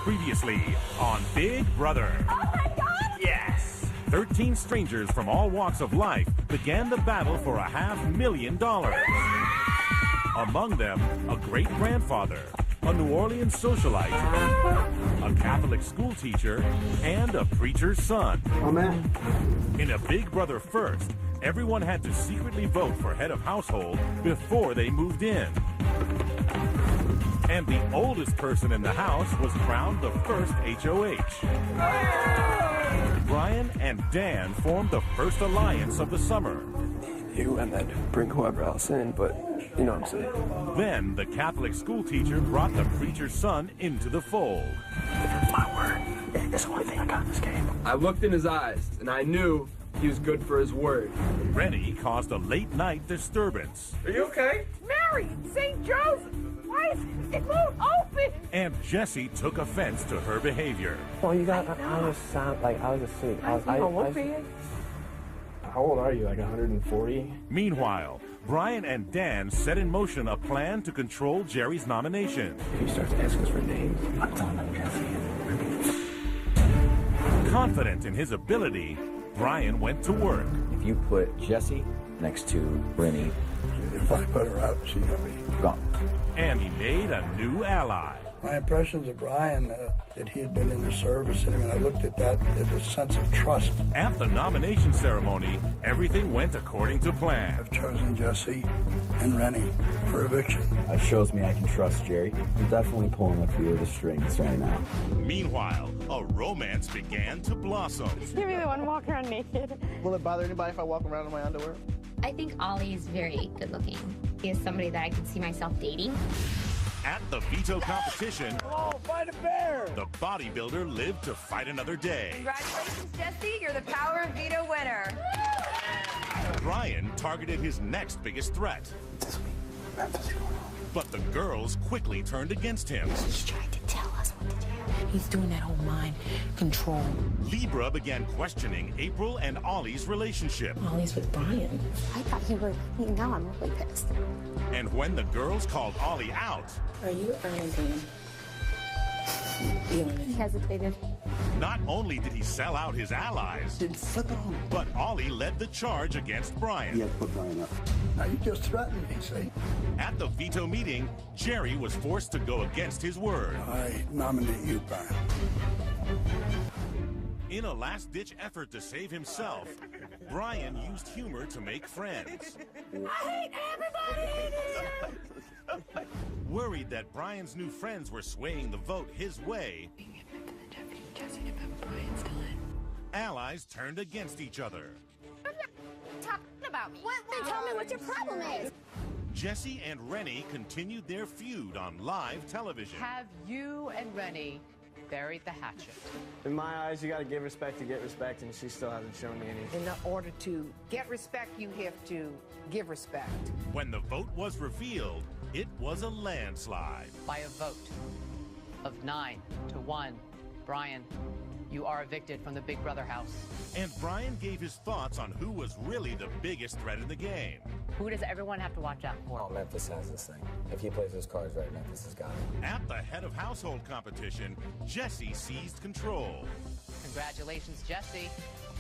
Previously on Big Brother. Oh my God! Yes! 13 strangers from all walks of life began the battle for $500,000. Among them, a great-grandfather, a New Orleans socialite, a Catholic school teacher, and a preacher's son. Amen. In a Big Brother first, everyone had to secretly vote for head of household before they moved in. And the oldest person in the house was crowned the first HOH. Brian and Dan formed the first alliance of the summer. You and then bring whoever else in, but you know what I'm saying. Then the Catholic school teacher brought the preacher's son into the fold. My word, it's the only thing I got in this game. I looked in his eyes, and I knew he was good for his word. Rennie caused a late-night disturbance. Are you okay? Mary, St. Joseph, why is it won't open? And Jesse took offense to her behavior. Well, you got, I was asleep. How old are you, like 140? Meanwhile, Brian and Dan set in motion a plan to control Jerry's nomination. If he starts asking us for names, I'm telling him Jesse. Confident in his ability, Brian went to work. If you put Jesse next to Rennie, if I put her out, she's gonna be gone. And he made a new ally. My impressions of Brian, that he had been in the service, and when I looked at that, there's a sense of trust. At the nomination ceremony, everything went according to plan. I've chosen Jesse and Rennie for eviction. That shows me I can trust Jerry. I'm definitely pulling a few of the strings right now. Meanwhile, a romance began to blossom. You really want to walk around naked? Will it bother anybody if I walk around in my underwear? I think Ollie is very good looking. He is somebody that I could see myself dating. At the veto competition, Oh, fight a bear! the bodybuilder lived to fight another day. Congratulations, Jesse. You're the Power of Veto winner. Brian targeted his next biggest threat. This week, Memphis is going on. But the girls quickly turned against him. He's trying to tell us what to do. He's doing that whole mind control. Libra began questioning April and Ollie's relationship. Ollie's with Brian. I thought you were, now I'm really pissed. And when the girls called Ollie out, Are you earning him? He hesitated. not only did he sell out his allies, but Ollie led the charge against Brian. Yeah, put Brian up. Now, you just threatened me, see? At the veto meeting, Jerry was forced to go against his word. I nominate you, Brian. In a last-ditch effort to save himself, Brian used humor to make friends. I hate everybody. Worried that Brian's new friends were swaying the vote his way, allies turned against each other. Talking about me. What? Tell me what your problem is. Jesse and Rennie continued their feud on live television. Have you and Rennie buried the hatchet? In my eyes, you gotta give respect to get respect, and she still hasn't shown me any. In order to get respect, you have to give respect. When the vote was revealed, it was a landslide. By a vote of 9-1, Brian, you are evicted from the Big Brother house. And Brian gave his thoughts on who was really the biggest threat in the game. Who does everyone have to watch out for? Oh, Memphis has this thing. If he plays his cards right, Memphis has got it. At the head of household competition, Jesse seized control. Congratulations, Jesse.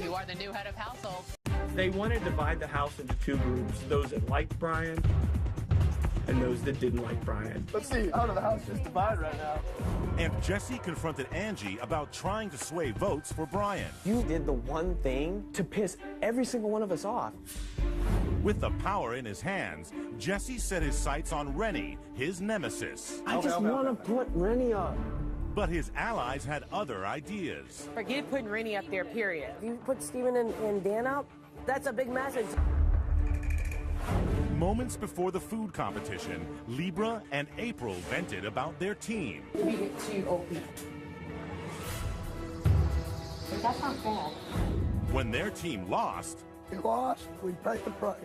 You are the new head of household. They want to divide the house into two groups, those that liked Brian and those that didn't like Brian. Let's see, how did the house just divide right now? And Jesse confronted Angie about trying to sway votes for Brian. You did the one thing to piss every single one of us off. With the power in his hands, Jesse set his sights on Rennie, his nemesis. I just want to put Rennie up. But his allies had other ideas. Forget putting Rennie up there, period. You put Steven and Dan out? That's a big message. Moments before the food competition, Libra and April vented about their team. We get to open. That's not fair. When their team lost, We lost, we paid the price.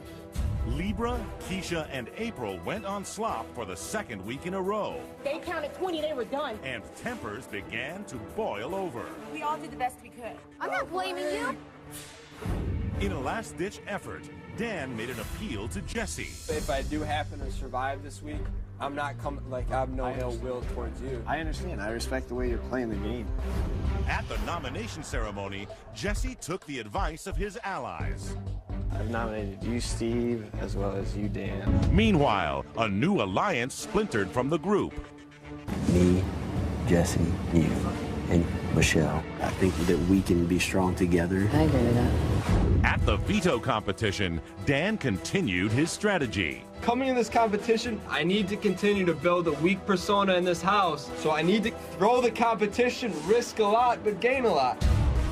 Libra, Keisha, and April went on slop for the second week in a row. They counted 20, they were done. And tempers began to boil over. We all did the best we could. I'm not blaming you. In a last-ditch effort, Dan made an appeal to Jesse. If I do happen to survive this week, I'm not coming, like, I have no ill will towards you. I understand. I respect the way you're playing the game. At the nomination ceremony, Jesse took the advice of his allies. I've nominated you, Steve, as well as you, Dan. Meanwhile, a new alliance splintered from the group. Me, Jesse, you, and Michelle. I think that we can be strong together. I agree with that. At the veto competition, Dan continued his strategy. Coming in this competition, I need to continue to build a weak persona in this house. So I need to throw the competition, risk a lot, but gain a lot.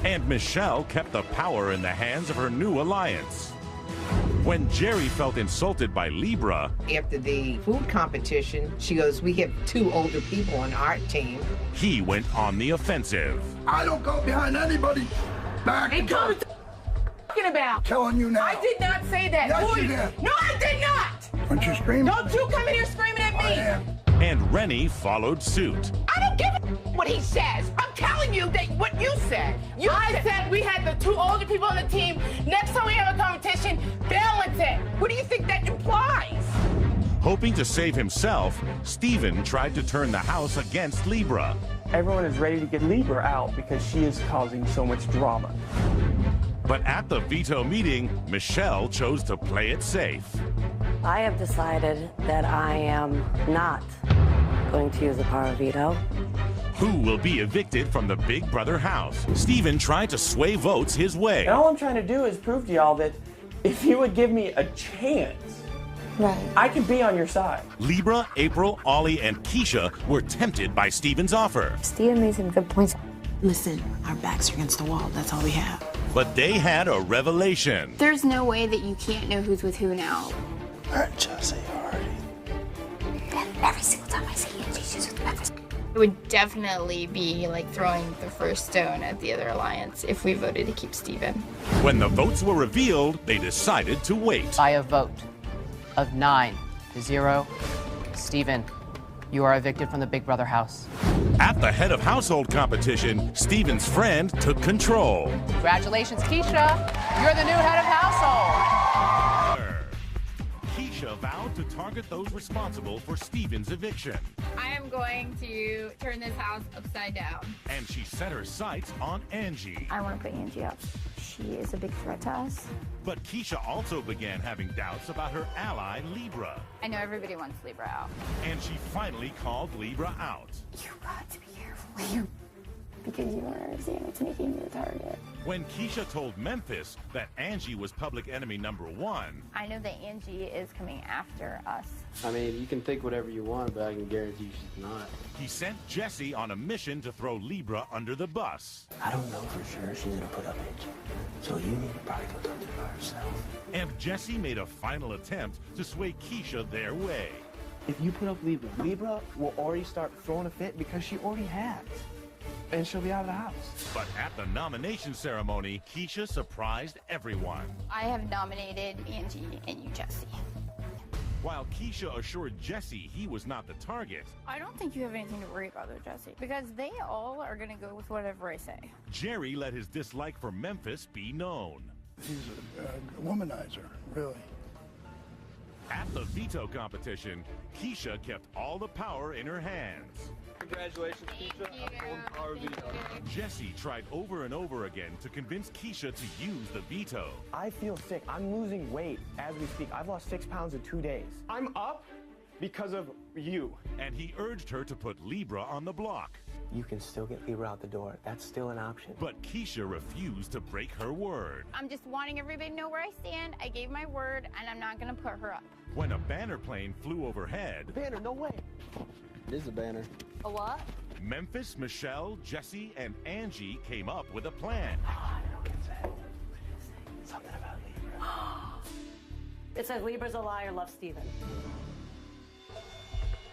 And Michelle kept the power in the hands of her new alliance. When Jerry felt insulted by Libra, after the food competition, she goes, we have 2 older people on our team. he went on the offensive. I don't go behind anybody. Back. Hey, come on, talking about? Telling you now. I did not say that. Yes, you did. No, I did not. Aren't you screaming? Don't you come in here screaming at me. I am. And Rennie followed suit. I don't give a what he says. I'm telling you that what you said. I said we had the 2 older people on the team. Next time we have a competition, balance it. What do you think that implies? Hoping to save himself, Steven tried to turn the house against Libra. Everyone is ready to get Libra out because she is causing so much drama. But at the veto meeting, Michelle chose to play it safe. I have decided that I am not going to use the power of veto. Who will be evicted from the Big Brother house? Steven tried to sway votes his way. And all I'm trying to do is prove to y'all that if you would give me a chance, I can be on your side. Libra, April, Ollie, and Keisha were tempted by Steven's offer. Steven made some good points. Listen, our backs are against the wall. That's all we have. But they had a revelation. There's no way that you can't know who's with who now. Jesse already. Every single time I see Angie, she's with Memphis. It would definitely be like throwing the first stone at the other alliance if we voted to keep Steven. When the votes were revealed, they decided to wait. By a vote of 9-0, Steven, you are evicted from the Big Brother house. At the head of household competition, Steven's friend took control. Congratulations, Keisha. You're the new head of household. Keisha vowed to target those responsible for Steven's eviction. I am going to turn this house upside down. And she set her sights on Angie. I want to put Angie up. She is a big threat to us. But Keisha also began having doubts about her ally, Libra. I know everybody wants Libra out. And she finally called Libra out. You got to be careful. Because you don't understand what's making you a target. When Keisha told Memphis that Angie was public enemy #1, I know that Angie is coming after us. I mean, you can think whatever you want, but I can guarantee she's not. he sent Jesse on a mission to throw Libra under the bus. I don't know for sure she's gonna put up Angie. So you need to probably go talk to her herself. And Jesse made a final attempt to sway Keisha their way. If you put up Libra, Libra will already start throwing a fit because she already has. And she'll be out of the house. But at the nomination ceremony, Keisha surprised everyone. I have nominated Angie and you, Jesse. While Keisha assured Jesse he was not the target, I don't think you have anything to worry about, though, Jesse, because they all are going to go with whatever I say. Jerry let his dislike for Memphis be known. He's a womanizer, really. At the veto competition, Keisha kept all the power in her hands. Congratulations, Keisha. I'm holding power veto. Jesse tried over and over again to convince Keisha to use the veto. I feel sick. I'm losing weight as we speak. I've lost 6 pounds in 2 days. I'm up because of you. And he urged her to put Libra on the block. You can still get Libra out the door. That's still an option. But Keisha refused to break her word. I'm just wanting everybody to know where I stand. I gave my word, and I'm not going to put her up. When a banner plane flew overhead, Banner, no way. It is a banner. A what? Memphis, Michelle, Jesse, and Angie came up with a plan. Something about Libra. It says Libra's a liar, love Steven.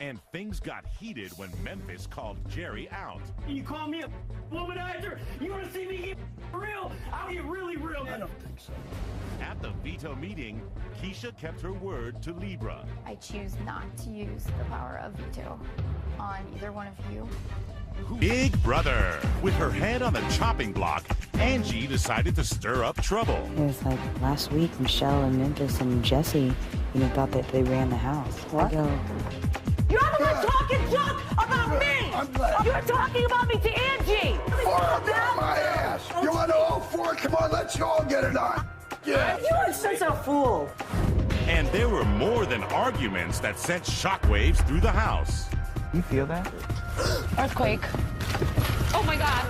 And things got heated when Memphis called Jerry out. You call me a womanizer? You want to see me get real? I'll get really real. I don't think so. At the veto meeting, Keisha kept her word to Libra. I choose not to use the power of veto on either one of you. Big Brother. With her head on the chopping block, Angie decided to stir up trouble. It was like last week, Michelle and Memphis and Jesse, thought that they ran the house. What? I'm glad. You're talking about me to Angie. Down my ass. You want to all four? Come on, let's all get it on. Yeah. You are such a fool. And there were more than arguments that sent shockwaves through the house. You feel that? Earthquake. Oh my God.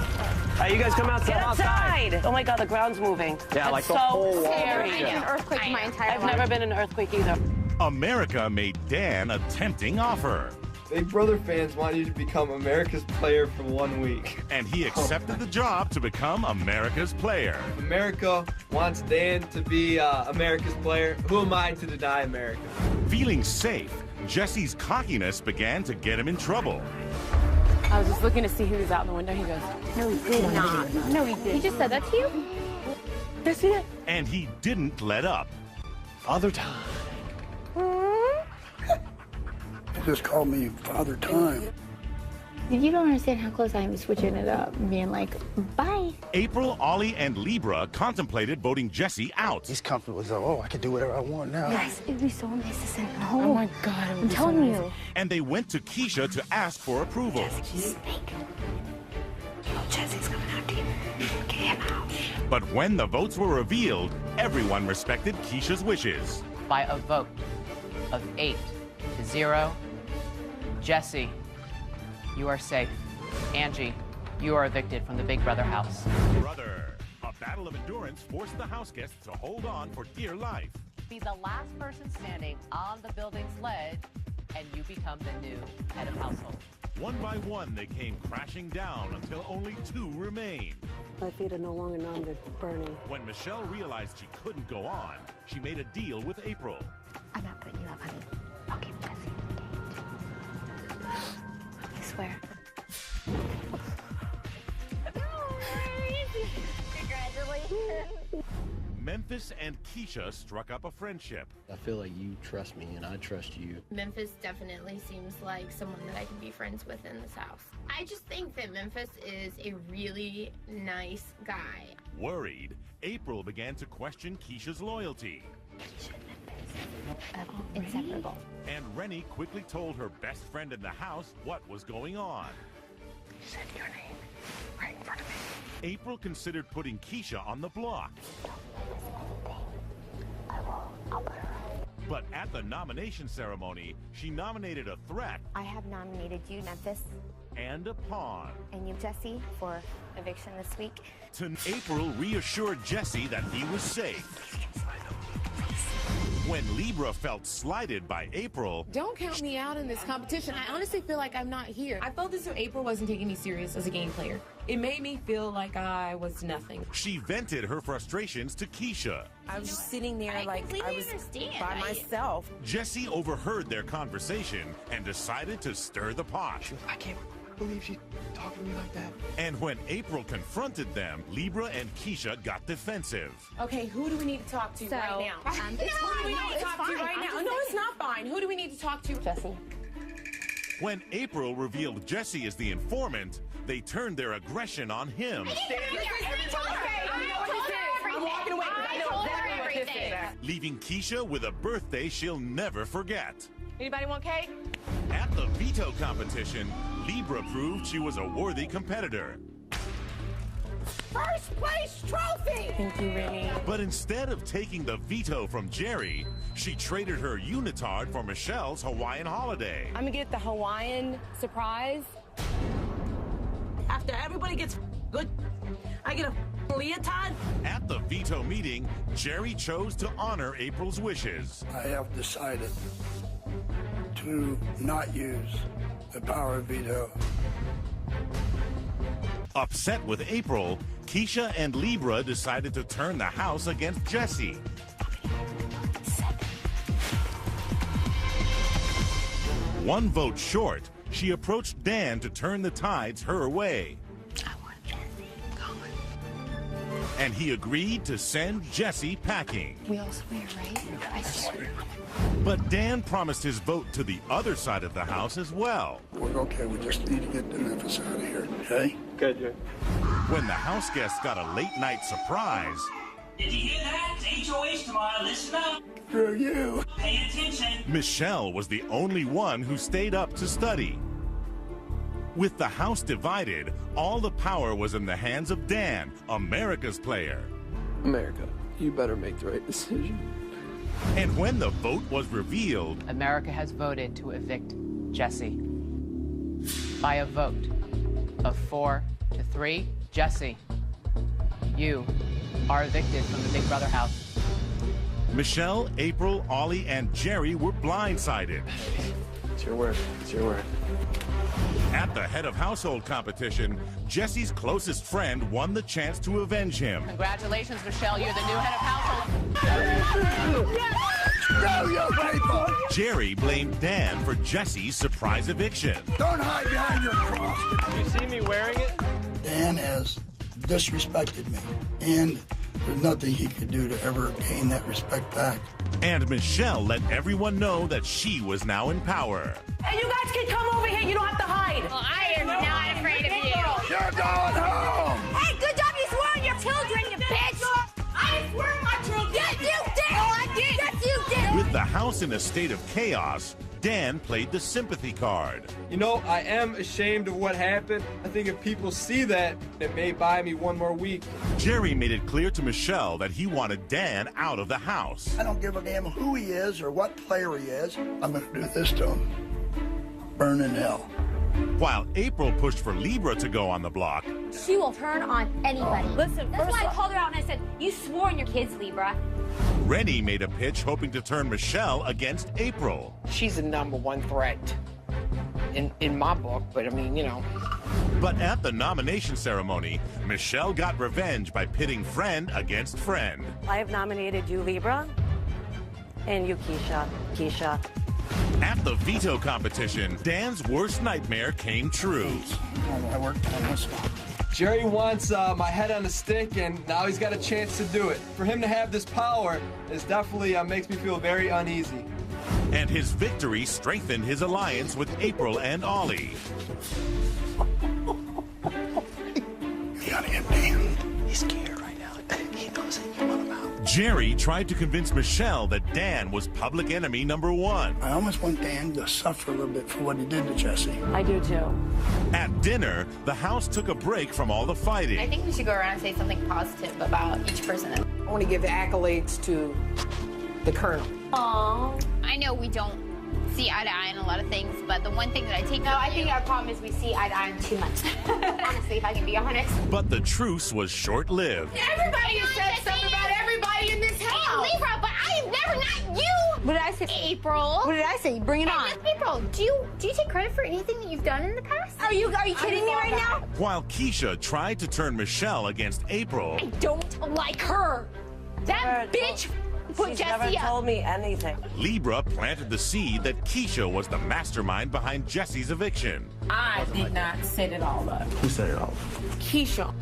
Hey, you guys come outside. Get outside. Oh my God, the ground's moving. Yeah, That's like the so whole wall. scary. I've been in an earthquake my entire I've life. never been in an earthquake either. America made Dan a tempting offer, Big Brother fans want you to become America's player for 1 week. and he accepted the job to become America's player. America wants Dan to be America's player. Who am I to deny America? Feeling safe, Jesse's cockiness began to get him in trouble. I was just looking to see who was out the window. He goes, No, he did not. No, he did. He just said that to you? yes, he did. And he didn't let up. Father time. They just called me Father Time. You don't understand how close I am to switching it up and being like, bye. April, Ollie, and Libra contemplated voting Jesse out. He's comfortable with, oh, I can do whatever I want now. Yes, it'd be so nice to send him home. Oh my God. I'm telling you. And they went to Keisha to ask for approval. He's fake. Jesse's coming after you. Get him out. But when the votes were revealed, everyone respected Keisha's wishes. By a vote of 8-0, Jesse, you are safe. Angie, you are evicted from the Big Brother house. Brother, a battle of endurance forced the house guests to hold on for dear life. Be the last person standing on the building's ledge, and you become the new head of household. One by one, they came crashing down until only 2 remained. My feet are no longer numb, they're burning. When Michelle realized she couldn't go on, she made a deal with April. I'm not putting you up, honey. I'll keep Jesse engaged. I swear. Congratulations. Memphis and Keisha struck up a friendship. I feel like you trust me and I trust you. Memphis definitely seems like someone that I can be friends with in this house. I just think that Memphis is a really nice guy. Worried, April began to question Keisha's loyalty. Inseparable. And Rennie quickly told her best friend in the house what was going on. You said your name right in front of me. April considered putting Keisha on the block. I'll put her up. But at the nomination ceremony, she nominated a threat I have nominated you, Memphis, and a pawn. and you, Jesse, for eviction this week. April reassured Jesse that he was safe. When Libra felt slighted by April, Don't count me out in this competition. I honestly feel like I'm not here. I felt as though April wasn't taking me serious as a game player. It made me feel like I was nothing. she vented her frustrations to Keisha. I was just sitting there I like completely I was understand. by myself. Jesse overheard their conversation and decided to stir the pot. I can't believe she's talking to me like that. And when April confronted them, Libra and Keisha got defensive. Okay, who do we need to talk to So, right now? it's Who do we fine. need to It's talk to fine. right I'm now? just No, it's saying. not fine. Who do we need to talk to? Jesse. When April revealed Jesse as the informant, they turned their aggression on him, I'm walking away because I know exactly what this is. leaving Keisha with a birthday she'll never forget. Anybody want cake? At the veto competition, Libra proved she was a worthy competitor. First place trophy! Thank you, Rennie. But instead of taking the veto from Jerry, she traded her unitard for Michelle's Hawaiian holiday. I'm gonna get the Hawaiian surprise. After everybody gets good, I get a leotard. At the veto meeting, Jerry chose to honor April's wishes. I have decided to not use the power of veto. Upset with April, Keisha and Libra decided to turn the house against Jesse. One vote short, she approached Dan to turn the tides her way. I want Jesse going. And he agreed to send Jesse packing. We all swear, right? I swear. But Dan promised his vote to the other side of the house as well. We're okay, we just need to get the Memphis out of here, okay? Good, Jerry. When the house guests got a late night surprise, Did you hear that? It's HOH tomorrow. Listen up. Screw you. Pay attention. Michelle was the only one who stayed up to study. With the house divided, all the power was in the hands of Dan, America's player. America, you better make the right decision. And when the vote was revealed, America has voted to evict Jesse. By a vote of 4-3, Jesse, you are evicted from the Big Brother house. Michelle, April, Ollie, and Jerry were blindsided. It's your word. It's your word. At the head of household competition, Jesse's closest friend won the chance to avenge him. Congratulations, Michelle. You're the new head of household. Jerry blamed Dan for Jesse's surprise eviction. Don't hide behind your cross. You see me wearing it? Dan has disrespected me, and there's nothing he could do to ever gain that respect back. And Michelle let everyone know that she was now in power. And you guys can come over here. You don't have to hide. Well, I am not afraid of you. You're going home. Hey, good job you swore on your children, you bitch. I didn't swear on my children. Yes, you did. Oh, I did. Yes, you did. With the house in a state of chaos, Dan played the sympathy card. You know, I am ashamed of what happened. I think if people see that, it may buy me one more week. Jerry made it clear to Michelle that he wanted Dan out of the house. I don't give a damn who he is or what player he is. I'm going to do this to him. Burn in hell. While April pushed for Libra to go on the block, She will turn on anybody. Listen, that's why I called her out and I said, you swore on your kids, Libra. Rennie made a pitch hoping to turn Michelle against April. She's the #1 threat in my book, but I mean, you know. But at the nomination ceremony, Michelle got revenge by pitting friend against friend. I have nominated you, Libra, and you, Keisha. At the veto competition, Dan's worst nightmare came true. I worked on this one. Jerry wants my head on a stick, and now he's got a chance to do it. For him to have this power is definitely makes me feel very uneasy. And his victory strengthened his alliance with April and Ollie. You gotta get Dan. He's scared right now. He knows that you want him out. Jerry tried to convince Michelle that Dan was public enemy #1. I almost want Dan to suffer a little bit for what he did to Jesse. I do too. At dinner, the house took a break from all the fighting. I think we should go around and say something positive about each person. I want to give accolades to the Colonel. Aww. I know we don't see eye to eye on a lot of things, but the one thing that I take No, I think our problem is we see eye to eye on too much. Honestly, if I can be honest. But the truce was short-lived. Everybody has said something about everybody in this house. Libra, but I am never not you. What did I say? April. What did I say? Bring it on. April, do you take credit for anything that you've done in the past? Are you kidding me right now? While Keisha tried to turn Michelle against April, I don't like her. That bitch put She's Jesse never up. told me anything. Libra planted the seed that Keisha was the mastermind behind Jesse's eviction. I did not set it all up. Who said it all? Keisha.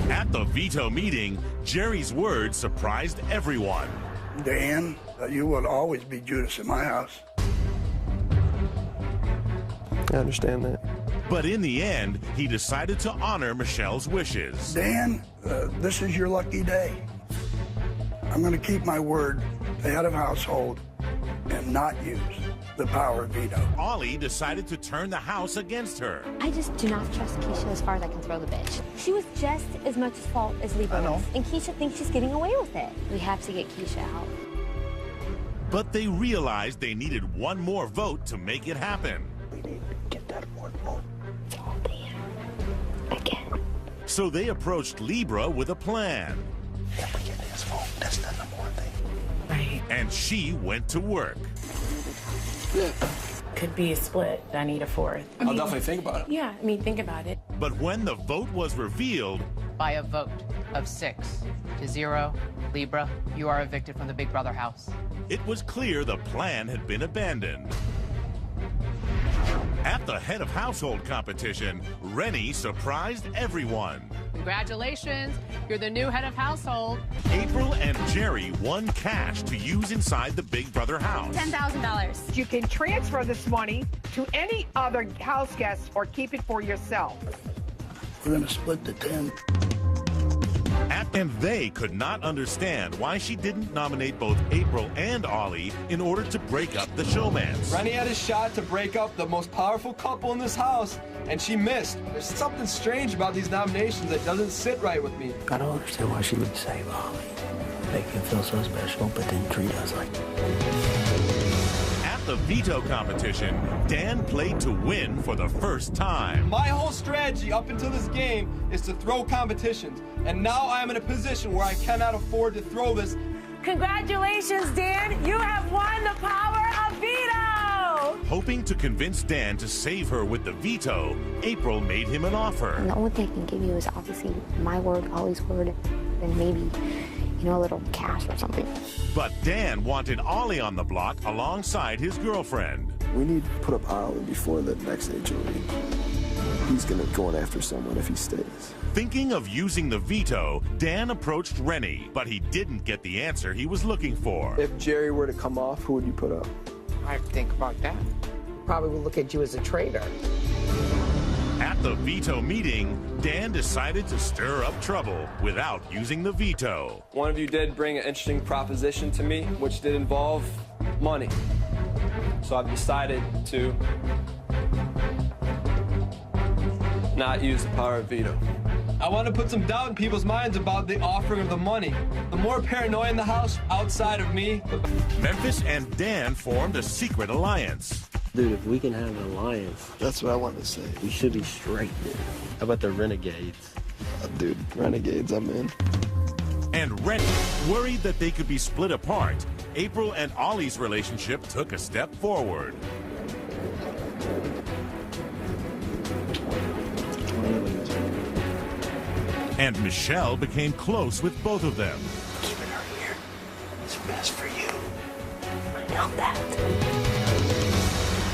At the veto meeting, Jerry's words surprised everyone. Dan, you will always be Judas in my house. I understand that. But in the end, he decided to honor Michelle's wishes. Dan, this is your lucky day. I'm going to keep my word, the head of household, and not use the power of veto. Ollie decided to turn the house against her. I just do not trust Keisha as far as I can throw the bitch. She was just as much at fault as Libra was, and Keisha thinks she's getting away with it. We have to get Keisha out. But they realized they needed one more vote to make it happen. We need to get that one vote. Again. So they approached Libra with a plan. If we get his vote, that's the #1 thing. Right. And she went to work. Could be a split. I need a fourth. I'll definitely think about it. Yeah, I mean, think about it. But when the vote was revealed, By a vote of 6-0, Libra, you are evicted from the Big Brother house. it was clear the plan had been abandoned. At the head of household competition, Rennie surprised everyone. Congratulations, you're the new head of household. April and Jerry won cash to use inside the Big Brother house. $10,000. You can transfer this money to any other house guest or keep it for yourself. We're going to split the 10. And they could not understand why she didn't nominate both April and Ollie in order to break up the showmance. Rennie had a shot to break up the most powerful couple in this house, and she missed. There's something strange about these nominations that doesn't sit right with me. I don't understand why she would save Ollie. Make him feel so special, but then treat us like... At the veto competition, Dan played to win for the first time. My whole strategy up until this game is to throw competitions, and now I am in a position where I cannot afford to throw this. Congratulations, Dan. You have won the power of veto. Hoping to convince Dan to save her with the veto, April made him an offer. And the only thing I can give you is obviously my word, Ollie's word, and maybe, you know, a little cash or something. But Dan wanted Ollie on the block alongside his girlfriend. We need to put up Ollie before the next HOE. He's gonna go on after someone if he stays. Thinking of using the veto, Dan approached Rennie, but he didn't get the answer he was looking for. If Jerry were to come off, who would you put up? I have to think about that. Probably would look at you as a traitor. At the veto meeting, Dan decided to stir up trouble without using the veto. One of you did bring an interesting proposition to me, which did involve money. So I've decided to not use the power of veto. I want to put some doubt in people's minds about the offering of the money. The more paranoia in the house outside of me, the better. Memphis and Dan formed a secret alliance. Dude, if we can have an alliance, that's what I want to say. We should be straight, dude. How about the Renegades? Dude, Renegades, I'm in. And Rennie, worried that they could be split apart, April and Ollie's relationship took a step forward. And Michelle became close with both of them. Keeping her here is best for you. I know that.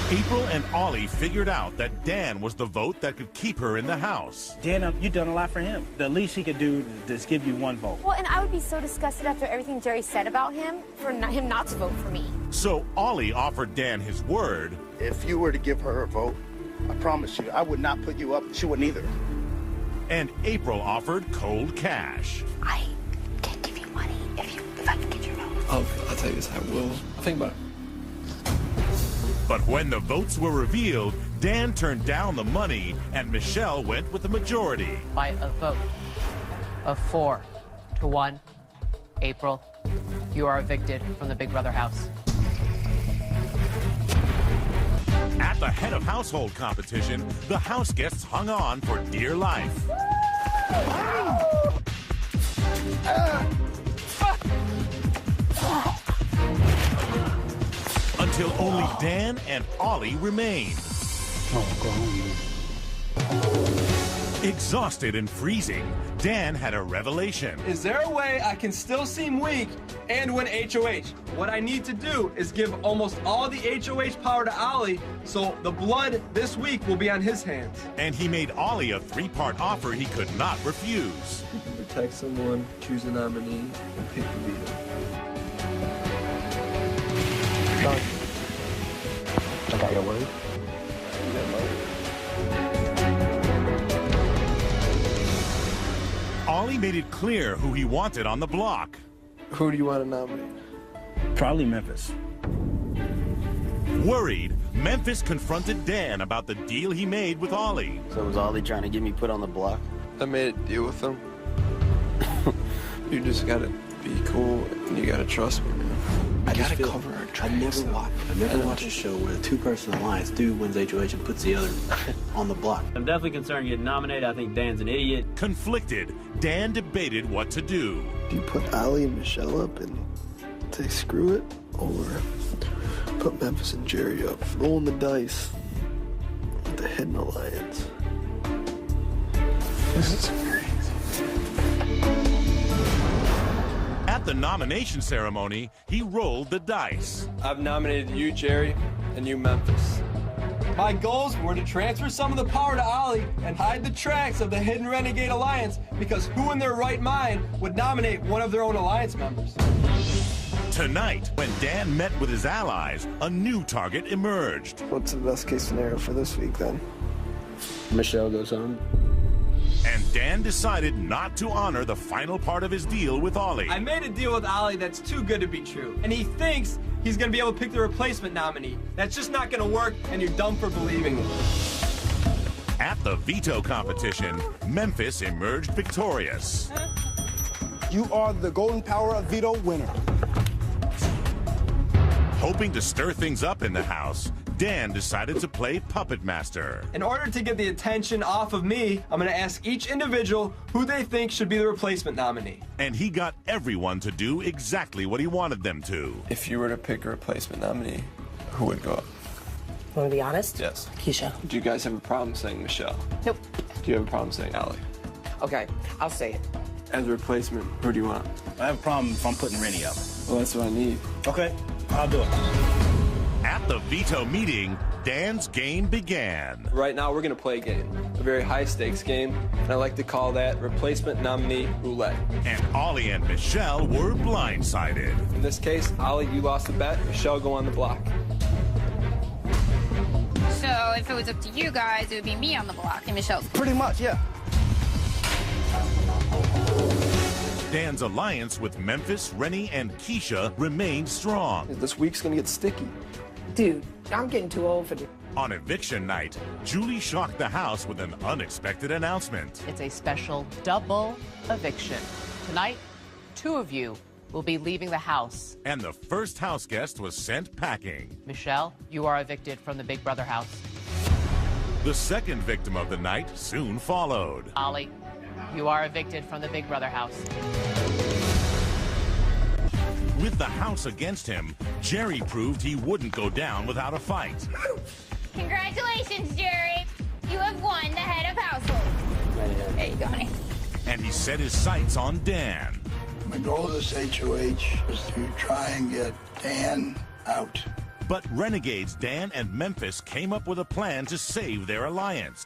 April and Ollie figured out that Dan was the vote that could keep her in the house. Dan, you've done a lot for him. The least he could do is give you one vote. Well, and I would be so disgusted after everything Jerry said about him for him not to vote for me. So Ollie offered Dan his word. If you were to give her a vote, I promise you, I would not put you up. She wouldn't either. And April offered cold cash. I can give you money if I can get your vote. I'll tell you this, I will. I'll think about it. But when the votes were revealed, Dan turned down the money and Michelle went with the majority. By a vote of 4-1, April, you are evicted from the Big Brother house. At the head of household competition, the house guests hung on for dear life. Until only Dan and Ollie remained. Exhausted and freezing, Dan had a revelation. Is there a way I can still seem weak and win HOH? What I need to do is give almost all the HOH power to Ollie, so the blood this week will be on his hands. And he made Ollie a 3-part offer he could not refuse. You can protect someone, choose a nominee, and pick the veto. I got your word. You got my word. Ollie made it clear who he wanted on the block. Who do you want to nominate? Probably Memphis. Worried, Memphis confronted Dan about the deal he made with Ollie. So was Ollie trying to get me put on the block? I made a deal with him. You just gotta be cool and you gotta trust me, man. I gotta cover our tracks. I've never watched a show where a 2-person alliance dude wins HOH and puts the other on the block. I'm definitely concerned getting nominated. I think Dan's an idiot. Conflicted, Dan debated what to do. Do you put Ollie and Michelle up and say screw it? Or put Memphis and Jerry up? Rolling the dice with the hidden alliance. This is crazy. At the nomination ceremony, he rolled the dice. I've nominated you, Jerry, and you, Memphis. My goals were to transfer some of the power to Ollie and hide the tracks of the hidden Renegade Alliance, because who in their right mind would nominate one of their own alliance members? Tonight, when Dan met with his allies, a new target emerged. What's the best case scenario for this week then? Michelle goes home. And Dan decided not to honor the final part of his deal with Ollie. I made a deal with Ollie that's too good to be true. And he thinks he's going to be able to pick the replacement nominee. That's just not going to work, and you're dumb for believing it. At the veto competition, Memphis emerged victorious. You are the Golden Power of Veto winner. Hoping to stir things up in the house, Dan decided to play puppet master. In order to get the attention off of me, I'm going to ask each individual who they think should be the replacement nominee. And he got everyone to do exactly what he wanted them to. If you were to pick a replacement nominee, who would go up? Want to be honest? Yes. Keisha. Do you guys have a problem saying Michelle? Nope. Do you have a problem saying Allie? Okay, I'll say it. As a replacement, who do you want? I have a problem if I'm putting Rennie up. Well, that's what I need. Okay, I'll do it. At the veto meeting, Dan's game began. Right now, we're going to play a game, a very high-stakes game, and I like to call that replacement nominee roulette. And Ollie and Michelle were blindsided. In this case, Ollie, you lost the bet. Michelle, go on the block. So if it was up to you guys, it would be me on the block and Michelle's. Pretty much, yeah. Dan's alliance with Memphis, Rennie, and Keisha remained strong. This week's going to get sticky. Dude, I'm getting too old for this. On eviction night, Julie shocked the house with an unexpected announcement. It's a special double eviction. Tonight, 2 of you will be leaving the house. And the first house guest was sent packing. Michelle, you are evicted from the Big Brother house. The second victim of the night soon followed. Ollie, you are evicted from the Big Brother house. With the house against him, Jerry proved he wouldn't go down without a fight. Congratulations, Jerry. You have won the head of household. There you go, honey. And he set his sights on Dan. My goal of this HOH is to try and get Dan out. But Renegades Dan and Memphis came up with a plan to save their alliance.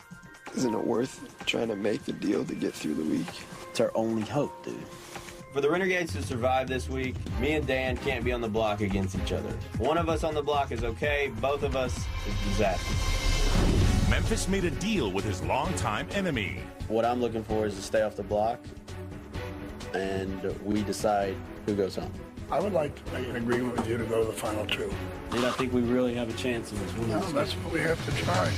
Isn't it worth trying to make the deal to get through the week? It's our only hope, dude. For the Renegades to survive this week, me and Dan can't be on the block against each other. One of us on the block is okay, both of us is disaster. Memphis made a deal with his longtime enemy. What I'm looking for is to stay off the block, and we decide who goes home. I would like to make an agreement with you to go to the final 2. Dude, I think we really have a chance in this one. No, that's what we have to try.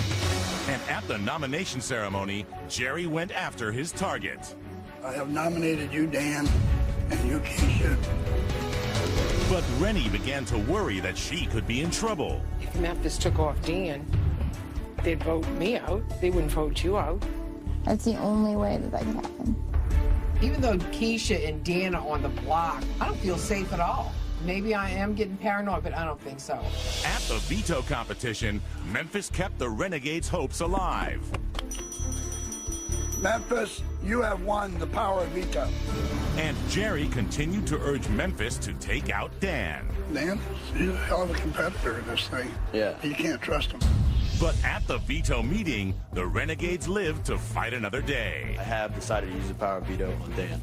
And at the nomination ceremony, Jerry went after his target. I have nominated you, Dan, and you, Keisha. But Rennie began to worry that she could be in trouble. If Memphis took off Dan, they'd vote me out. They wouldn't vote you out. That's the only way that could happen. Even though Keisha and Dan are on the block, I don't feel safe at all. Maybe I am getting paranoid, but I don't think so. At the veto competition, Memphis kept the Renegades' hopes alive. Memphis, you have won the power of veto. And Jerry continued to urge Memphis to take out Dan. Dan, he's a hell of a competitor in this thing. Yeah. You can't trust him. But at the veto meeting, the Renegades lived to fight another day. I have decided to use the power of veto on Dan.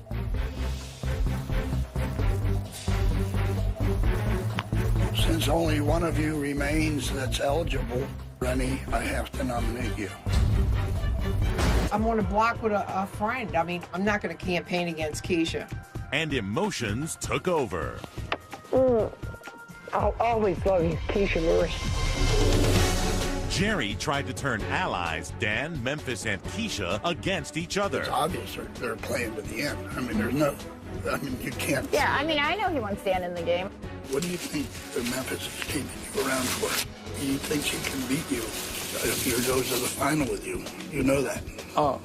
Since only one of you remains that's eligible, Rennie, I have to nominate you. I'm on a block with a friend. I mean, I'm not going to campaign against Keisha. And emotions took over. I'll always love you, Keisha Lewis. Jerry tried to turn allies, Dan, Memphis, and Keisha, against each other. It's obvious they're playing to the end. I mean, you can't. Yeah, I mean, I know he wants Dan in the game. What do you think that Memphis is keeping you around for? You think she can beat you if he goes to the final with you? You know that. Oh.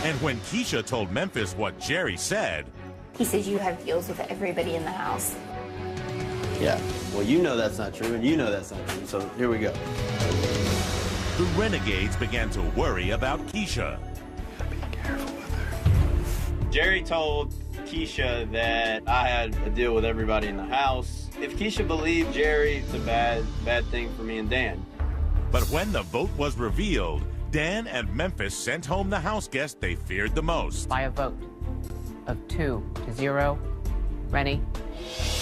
And when Keisha told Memphis what Jerry said, He says you have deals with everybody in the house. Yeah. Well, you know that's not true, and you know that's not true, so here we go. the Renegades began to worry about Keisha. Be careful with her. Jerry told Keisha that I had a deal with everybody in the house. If Keisha believed Jerry, it's a bad thing for me and Dan. But when the vote was revealed, Dan and Memphis sent home the house guest they feared the most. By a vote of 2-0, Rennie,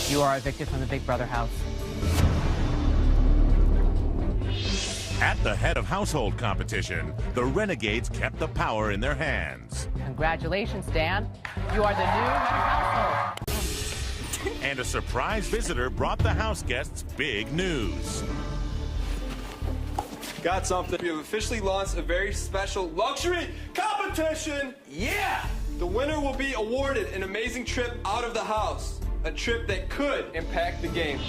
you are evicted from the Big Brother house. At the head of household competition, the Renegades kept the power in their hands. Congratulations, Dan. You are the new head of household. And a surprise visitor brought the house guests big news. Got something. We have officially launched a very special luxury competition. Yeah! The winner will be awarded an amazing trip out of the house. A trip that could impact the game.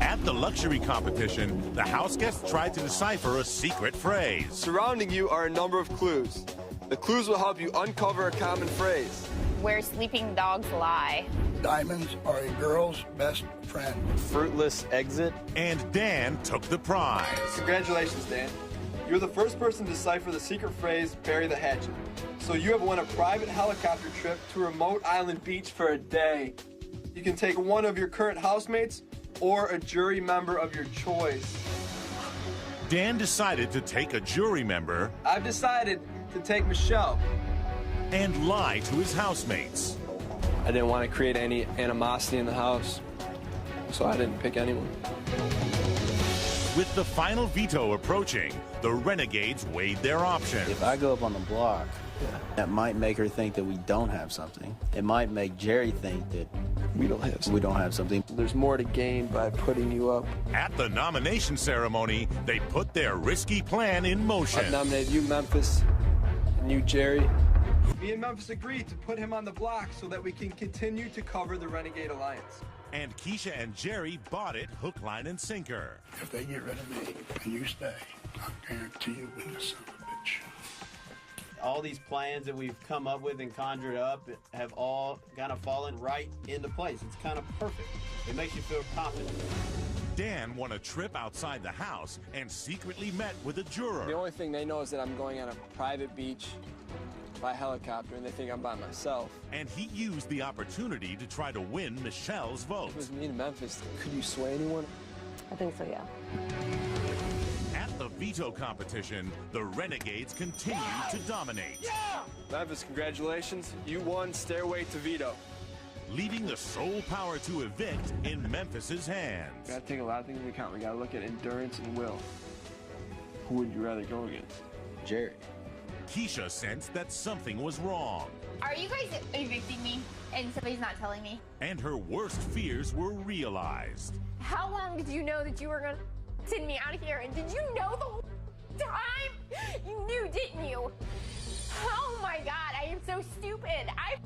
At the luxury competition, the house guests tried to decipher a secret phrase. Surrounding you are a number of clues. The clues will help you uncover a common phrase. Where sleeping dogs lie. Diamonds are a girl's best friend. Fruitless exit. And Dan took the prize. Congratulations, Dan. You're the first person to decipher the secret phrase, bury the hatchet. So you have won a private helicopter trip to a remote island beach for a day. You can take one of your current housemates or a jury member of your choice. Dan decided to take a jury member. I've decided to take Michelle. And lie to his housemates. I didn't want to create any animosity in the house, so I didn't pick anyone. With the final veto approaching, the Renegades weighed their options. If I go up on the block, that might make her think that we don't have something. It might make Jerry think that we don't have something. There's more to gain by putting you up. At the nomination ceremony, they put their risky plan in motion. I've nominated you, Memphis, and you, Jerry. Me and Memphis agreed to put him on the block so that we can continue to cover the Renegade Alliance. And Keisha and Jerry bought it hook, line, and sinker. If they get rid of me and you stay, I guarantee you win this son of a bitch. All these plans that we've come up with and conjured up have all kind of fallen right into place. It's kind of perfect. It makes you feel confident. Dan won a trip outside the house and secretly met with a juror. The only thing they know is that I'm going on a private beach by helicopter, and they think I'm by myself. And he used the opportunity to try to win Michelle's vote. It was me in Memphis. Could you sway anyone? I think so, yeah. At the veto competition, the Renegades continued to dominate. Memphis, congratulations. You won Stairway to Veto. Leaving the sole power to evict in Memphis's hands. We gotta take a lot of things into account. We gotta look at endurance and will. Who would you rather go against? Jerry. Keisha sensed that something was wrong. Are you guys evicting me and somebody's not telling me? And her worst fears were realized. How long did you know that you were gonna send me out of here? And did you know the whole time? You knew, didn't you? Oh my God, I am so stupid. I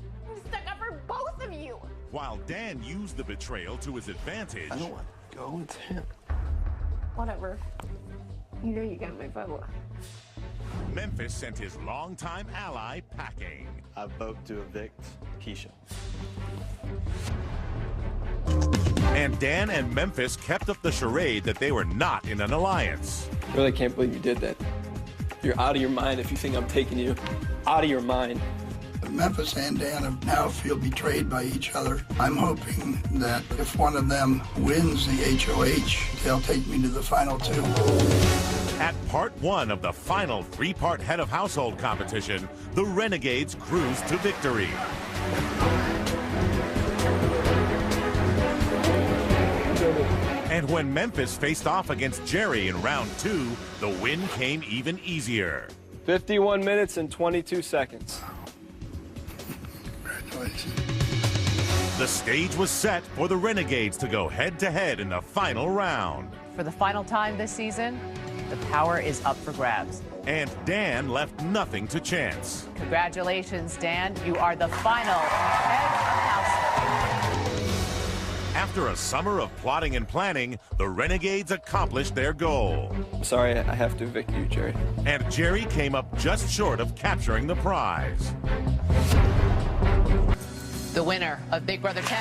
stuck up for both of you. While Dan used the betrayal to his advantage. I don't want to go with him. Whatever. You know you got my vote. Memphis sent his longtime ally packing. I vote to evict Keisha. And Dan and Memphis kept up the charade that they were not in an alliance. I really can't believe you did that. You're out of your mind if you think I'm taking you. Out of your mind. Memphis and Dan now feel betrayed by each other. I'm hoping that if one of them wins the HOH, they'll take me to the final two. At part one of the final three-part head of household competition, the Renegades cruised to victory. And when Memphis faced off against Jerry in round two, the win came even easier. 51 minutes and 22 seconds. Congratulations. The stage was set for the Renegades to go head-to-head in the final round. For the final time this season, the power is up for grabs. And Dan left nothing to chance. Congratulations, Dan. You are the final head of household. After a summer of plotting and planning, the Renegades accomplished their goal. I'm sorry, I have to evict you, Jerry. And Jerry came up just short of capturing the prize. The winner of Big Brother 10